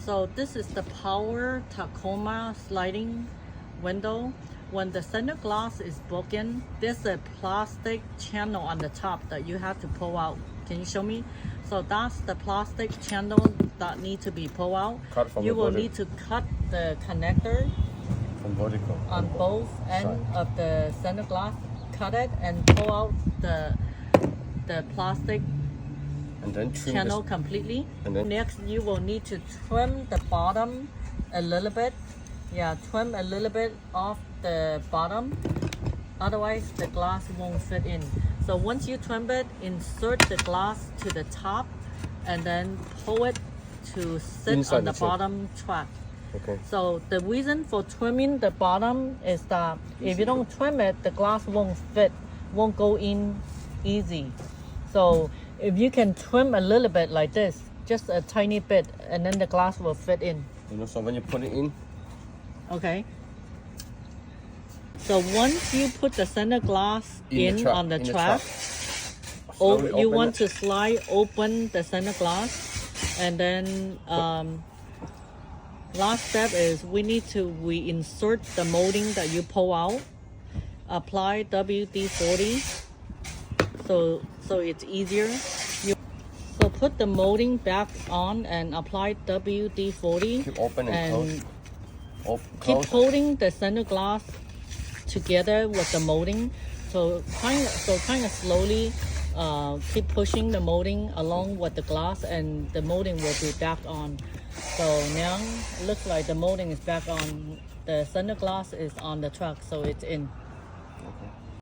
So this is the power Tacoma sliding window. When the center glass is broken, there's a plastic channel on the top that you have to pull out. Can you show me? So that's the plastic channel that need to be pulled out. You will need to cut the connector from vertical on both ends of the center glass. Cut it and pull out the plastic and then trim channel this completely. And then next you will need to trim the bottom a little bit. Yeah, trim a little bit off the bottom, otherwise the glass won't fit in. So once you trim it, insert the glass to the top and then pull it to sit inside on the the bottom track. Okay. So the reason for trimming the bottom is that if you don't trim it, the glass won't go in easy. So if you can trim a little bit like this, just a tiny bit, and then the glass will fit in. So when you put it in. Okay. So once you put the center glass on the track, you want to slide open the center glass, and then last step is we need to reinsert the molding that you pull out. Apply WD-40 so it's easier. So put the molding back on and apply WD-40. Keep open and close. Keep holding the center glass together with the molding. So kind of slowly keep pushing the molding along with the glass, and the molding will be back on. So now it looks like the molding is back on. The center glass is on the truck, so it's in.